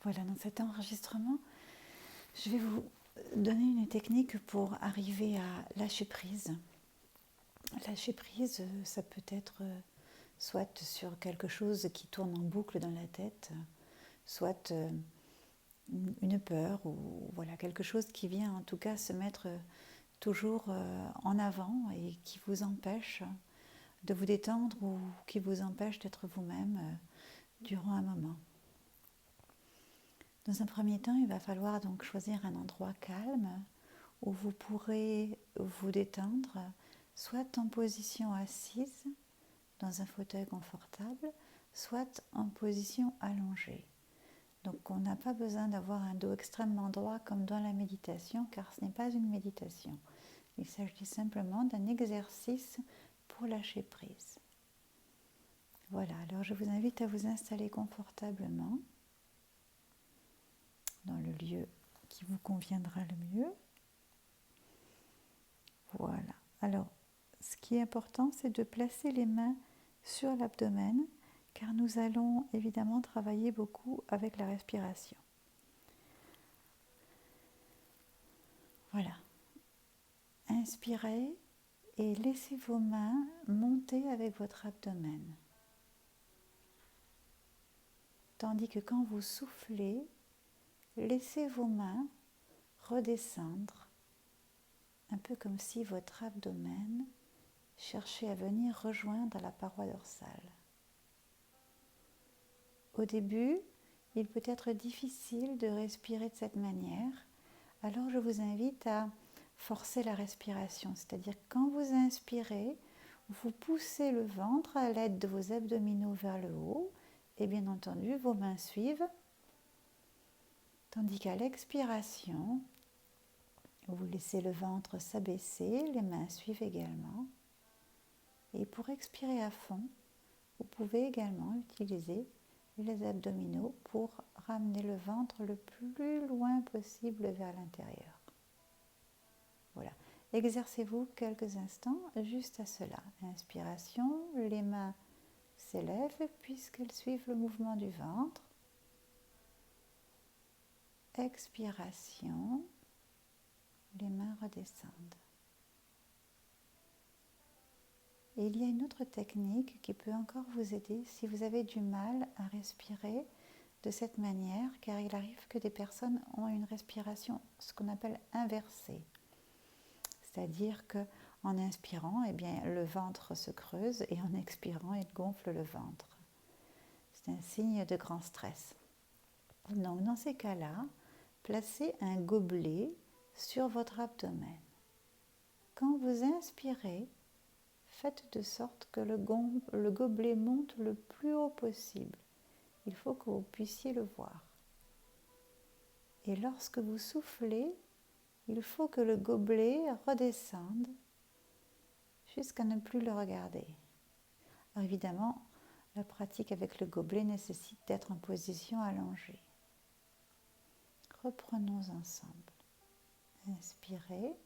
Voilà, dans cet enregistrement, je vais vous donner une technique pour arriver à lâcher prise. Lâcher prise, ça peut être soit sur quelque chose qui tourne en boucle dans la tête, soit une peur ou voilà, quelque chose qui vient en tout cas se mettre toujours en avant et qui vous empêche de vous détendre ou qui vous empêche d'être vous-même durant un moment. Dans un premier temps, il va falloir donc choisir un endroit calme où vous pourrez vous détendre, soit en position assise dans un fauteuil confortable, soit en position allongée. Donc on n'a pas besoin d'avoir un dos extrêmement droit comme dans la méditation, car ce n'est pas une méditation. Il s'agit simplement d'un exercice pour lâcher prise. Voilà, alors je vous invite à vous installer confortablement dans le lieu qui vous conviendra le mieux. Voilà. Alors, ce qui est important, c'est de placer les mains sur l'abdomen, car nous allons évidemment travailler beaucoup avec la respiration. Voilà. Inspirez et laissez vos mains monter avec votre abdomen. Tandis que quand vous soufflez, laissez vos mains redescendre, un peu comme si votre abdomen cherchait à venir rejoindre la paroi dorsale. Au début, il peut être difficile de respirer de cette manière, alors je vous invite à forcer la respiration, c'est-à-dire quand vous inspirez, vous poussez le ventre à l'aide de vos abdominaux vers le haut et bien entendu vos mains suivent, tandis qu'à l'expiration, vous laissez le ventre s'abaisser, les mains suivent également. Et pour expirer à fond, vous pouvez également utiliser les abdominaux pour ramener le ventre le plus loin possible vers l'intérieur. Voilà. Exercez-vous quelques instants juste à cela. Inspiration, les mains s'élèvent puisqu'elles suivent le mouvement du ventre. Expiration, les mains redescendent. Et il y a une autre technique qui peut encore vous aider si vous avez du mal à respirer de cette manière, car il arrive que des personnes ont une respiration, ce qu'on appelle inversée. C'est-à-dire qu'en inspirant, eh bien, le ventre se creuse et en expirant, il gonfle le ventre. C'est un signe de grand stress. Donc, dans ces cas-là, placez un gobelet sur votre abdomen. Quand vous inspirez, faites de sorte que le gobelet monte le plus haut possible. Il faut que vous puissiez le voir. Et lorsque vous soufflez, il faut que le gobelet redescende jusqu'à ne plus le regarder. Alors évidemment, la pratique avec le gobelet nécessite d'être en position allongée. Reprenons ensemble. Inspirez.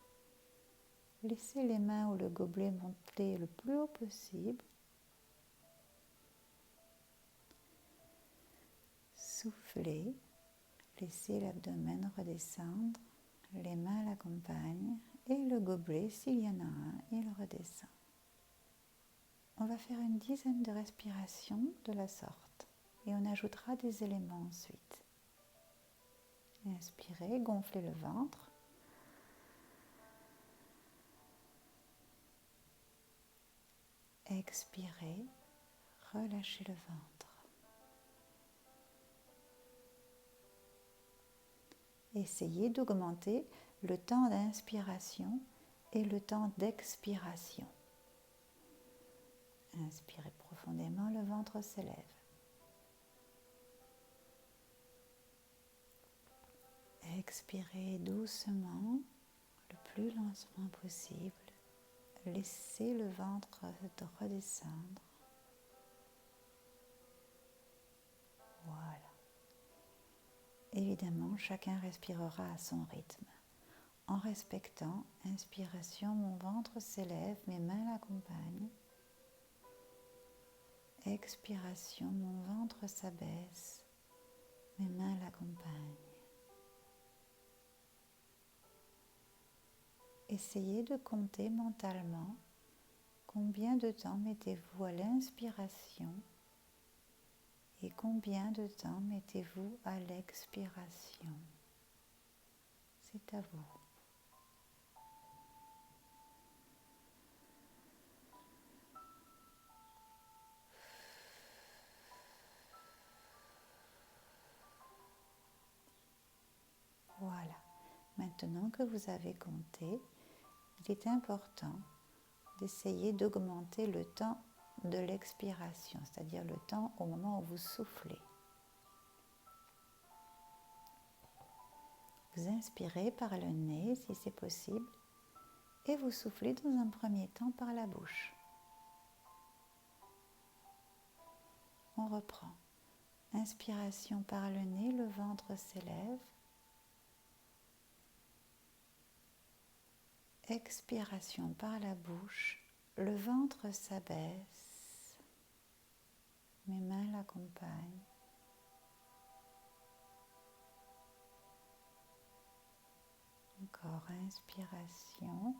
Laissez les mains ou le gobelet monter le plus haut possible. Soufflez. Laissez l'abdomen redescendre. Les mains l'accompagnent. Et le gobelet, s'il y en a un, il redescend. On va faire une dizaine de respirations de la sorte. Et on ajoutera des éléments ensuite. Inspirez, gonflez le ventre. Expirez, relâchez le ventre. Essayez d'augmenter le temps d'inspiration et le temps d'expiration. Inspirez profondément, le ventre s'élève. Expirez doucement, le plus lentement possible. Laissez le ventre redescendre. Voilà. Évidemment, chacun respirera à son rythme. En respectant, inspiration, mon ventre s'élève, mes mains l'accompagnent. Expiration, mon ventre s'abaisse, mes mains l'accompagnent. Essayez de compter mentalement combien de temps mettez-vous à l'inspiration et combien de temps mettez-vous à l'expiration. C'est à vous. Voilà. Maintenant que vous avez compté, il est important d'essayer d'augmenter le temps de l'expiration, c'est-à-dire le temps au moment où vous soufflez. Vous inspirez par le nez si c'est possible et vous soufflez dans un premier temps par la bouche. On reprend. Inspiration par le nez, le ventre s'élève. Expiration par la bouche, le ventre s'abaisse. Mes mains l'accompagnent. Encore inspiration,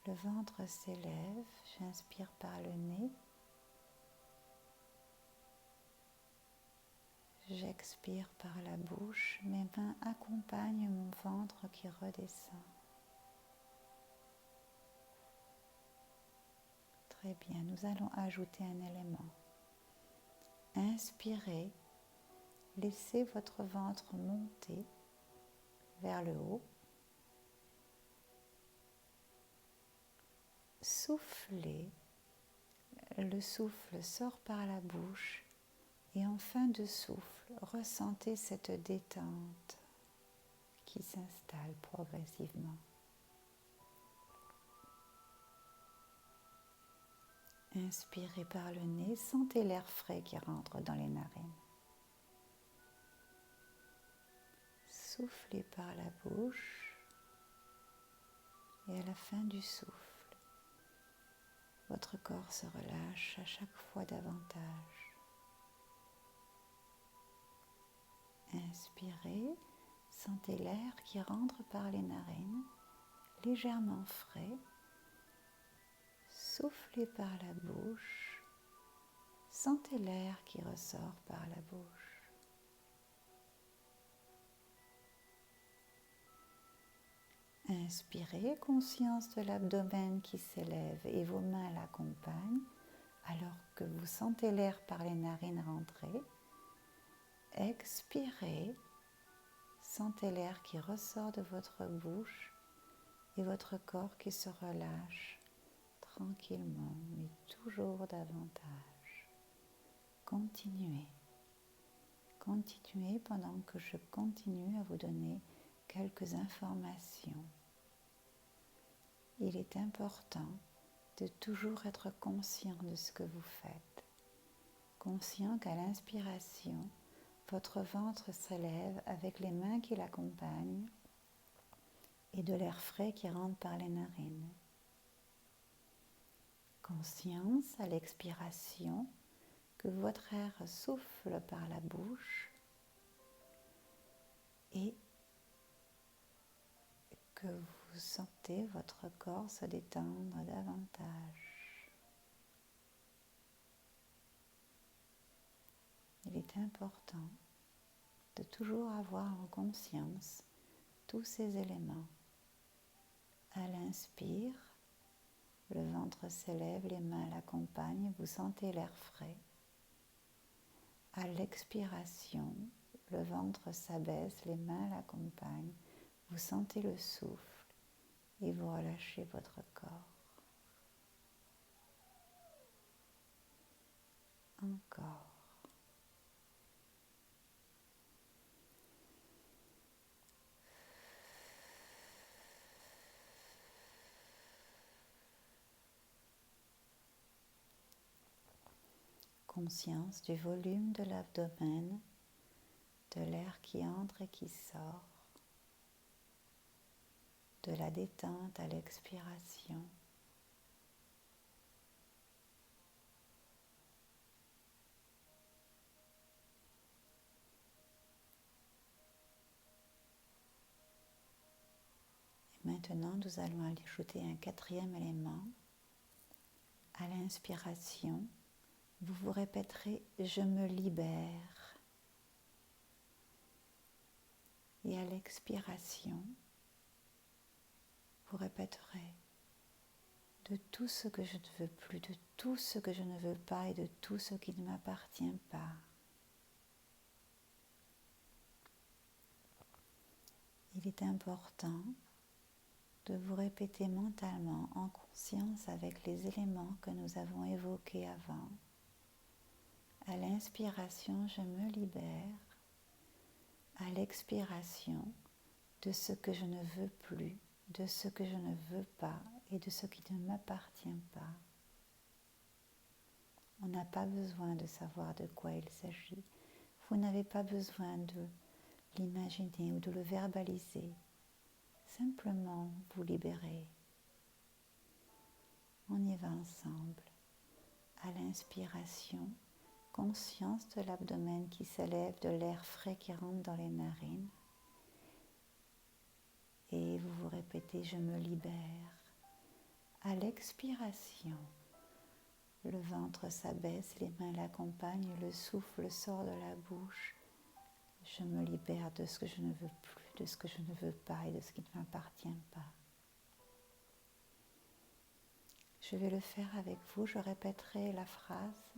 le ventre s'élève, j'inspire par le nez. J'expire par la bouche, mes mains accompagnent mon ventre qui redescend. Très bien, nous allons ajouter un élément. Inspirez, laissez votre ventre monter vers le haut. Soufflez, le souffle sort par la bouche et en fin de souffle, ressentez cette détente qui s'installe progressivement. Inspirez par le nez, sentez l'air frais qui rentre dans les narines. Soufflez par la bouche et à la fin du souffle, votre corps se relâche à chaque fois davantage. Inspirez, sentez l'air qui rentre par les narines, légèrement frais. Soufflez par la bouche, sentez l'air qui ressort par la bouche. Inspirez, conscience de l'abdomen qui s'élève et vos mains l'accompagnent alors que vous sentez l'air par les narines rentrer. Expirez, sentez l'air qui ressort de votre bouche et votre corps qui se relâche tranquillement, mais toujours davantage. Continuez. Continuez pendant que je continue à vous donner quelques informations. Il est important de toujours être conscient de ce que vous faites. Conscient qu'à l'inspiration, votre ventre s'élève avec les mains qui l'accompagnent et de l'air frais qui rentre par les narines. Conscience à l'expiration que votre air souffle par la bouche et que vous sentez votre corps se détendre davantage. Il est important de toujours avoir en conscience tous ces éléments. À l'inspire, le ventre s'élève, les mains l'accompagnent, vous sentez l'air frais. À l'expiration, le ventre s'abaisse, les mains l'accompagnent, vous sentez le souffle et vous relâchez votre corps. Encore. Conscience du volume de l'abdomen, de l'air qui entre et qui sort, de la détente à l'expiration. maintenant, nous allons ajouter un quatrième élément. À l'inspiration, vous vous répéterez « Je me libère ». Et à l'expiration, vous répéterez de tout ce que je ne veux plus, de tout ce que je ne veux pas et de tout ce qui ne m'appartient pas. Il est important de vous répéter mentalement, en conscience avec les éléments que nous avons évoqués avant. À l'inspiration, je me libère. À l'expiration, de ce que je ne veux plus, de ce que je ne veux pas et de ce qui ne m'appartient pas. On n'a pas besoin de savoir de quoi il s'agit. Vous n'avez pas besoin de l'imaginer ou de le verbaliser. Simplement vous libérer. On y va ensemble. À l'inspiration, conscience de l'abdomen qui s'élève, de l'air frais qui rentre dans les narines. Et vous vous répétez « Je me libère ». À l'expiration, le ventre s'abaisse, les mains l'accompagnent, le souffle sort de la bouche. Je me libère de ce que je ne veux plus, de ce que je ne veux pas et de ce qui ne m'appartient pas. Je vais le faire avec vous, je répéterai la phrase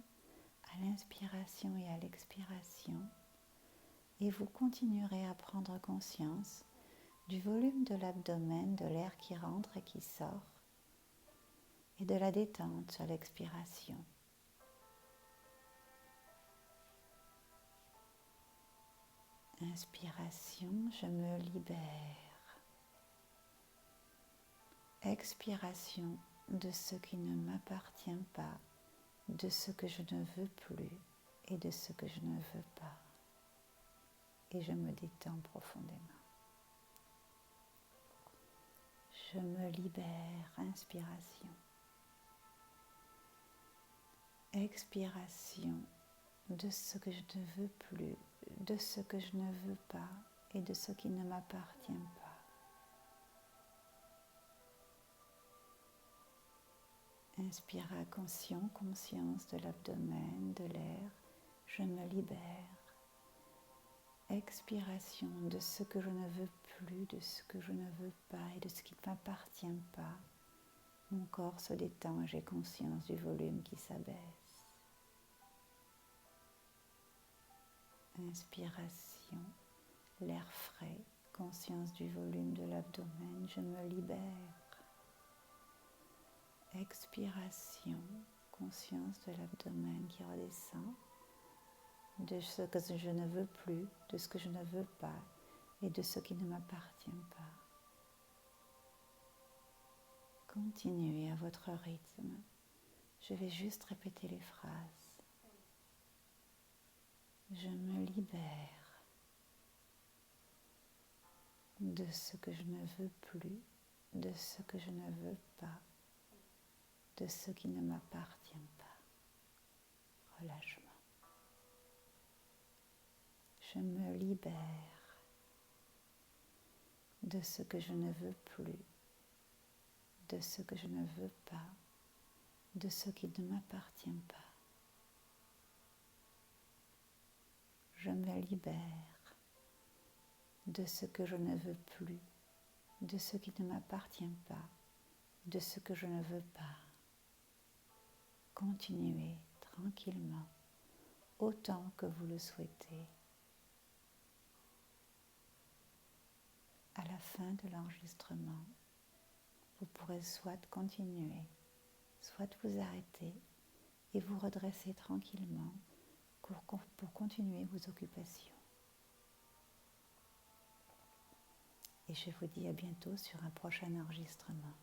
à l'inspiration et à l'expiration et vous continuerez à prendre conscience du volume de l'abdomen, de l'air qui rentre et qui sort et de la détente sur l'expiration. Inspiration, je me libère. Expiration, de ce qui ne m'appartient pas, de ce que je ne veux plus et de ce que je ne veux pas. Et je me détends profondément. Je me libère, inspiration. Expiration, de ce que je ne veux plus, de ce que je ne veux pas et de ce qui ne m'appartient pas. Inspire à conscience de l'abdomen, de l'air, je me libère. Expiration de ce que je ne veux plus, de ce que je ne veux pas et de ce qui ne m'appartient pas. Mon corps se détend et j'ai conscience du volume qui s'abaisse. Inspiration, l'air frais, conscience du volume de l'abdomen, je me libère. Expiration, conscience de l'abdomen qui redescend, de ce que je ne veux plus, de ce que je ne veux pas et de ce qui ne m'appartient pas. Continuez à votre rythme. Je vais juste répéter les phrases. Je me libère de ce que je ne veux plus, de ce que je ne veux pas, de ce qui ne m'appartient pas. Relâchement. Je me libère de ce que je ne veux plus, de ce que je ne veux pas, de ce qui ne m'appartient pas. Je me libère de ce que je ne veux plus, de ce qui ne m'appartient pas, de ce que je ne veux pas. Continuez tranquillement, autant que vous le souhaitez. À la fin de l'enregistrement, vous pourrez soit continuer, soit vous arrêter et vous redresser tranquillement pour continuer vos occupations. Et je vous dis à bientôt sur un prochain enregistrement.